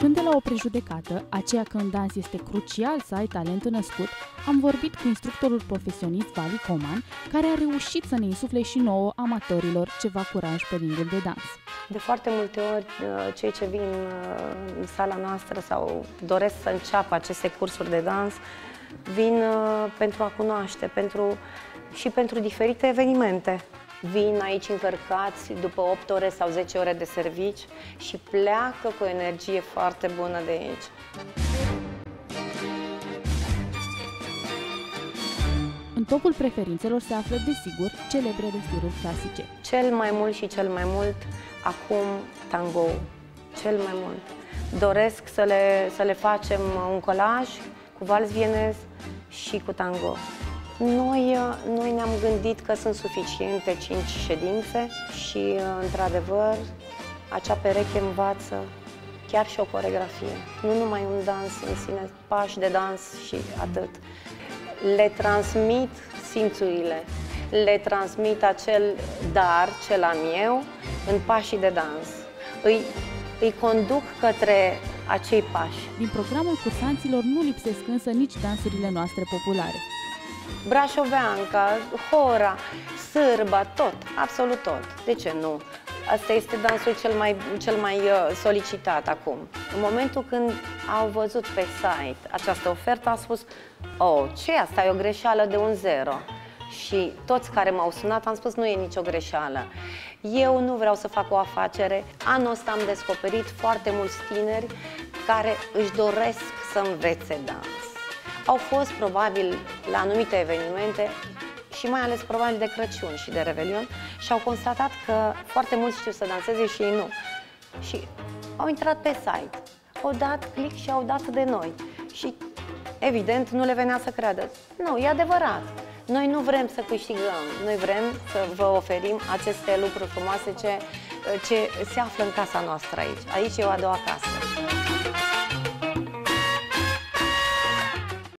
Plecând de la o prejudecată, aceea că în dans este crucial să ai talentul născut, am vorbit cu instructorul profesionist Vali Coman, care a reușit să ne insufle și nouă, amatorilor, ceva curaj pe ringul de dans. De foarte multe ori, cei ce vin în sala noastră sau doresc să înceapă aceste cursuri de dans, vin pentru a cunoaște, și pentru diferite evenimente. Vin aici încărcați după 8 ore sau 10 ore de servici și pleacă cu o energie foarte bună de aici. În topul preferințelor se află, desigur, celebrele stiluri clasice. Cel mai mult și cel mai mult, acum, tango. Cel mai mult. Doresc să le facem un colaj cu vals vienez și cu tango. Noi ne-am gândit că sunt suficiente 5 ședințe și, într-adevăr, acea pereche învață chiar și o coreografie. Nu numai un dans în sine, pași de dans și atât. Le transmit simțurile, le transmit acel dar ce am eu în pașii de dans. Îi conduc către acei pași. Din programul cursanților nu lipsesc însă nici dansurile noastre populare. Brașoveanca, hora, sârba, tot, absolut tot. De ce nu? Asta este dansul cel mai solicitat acum. În momentul când au văzut pe site această ofertă, au spus: "Oh, ce asta? E o greșeală de un 0." Și toți care m-au sunat am spus: "Nu e nicio greșeală. Eu nu vreau să fac o afacere." Anul ăsta am descoperit foarte mulți tineri care își doresc să învețe dans. Au fost probabil la anumite evenimente și mai ales probabil de Crăciun și de Revelion și au constatat că foarte mulți știu să danseze și ei nu. Și au intrat pe site, au dat click și au dat de noi. Și evident nu le venea să creadă. Nu, e adevărat. Noi nu vrem să câștigăm, noi vrem să vă oferim aceste lucruri frumoase ce se află în casa noastră aici. Aici e o a doua casă.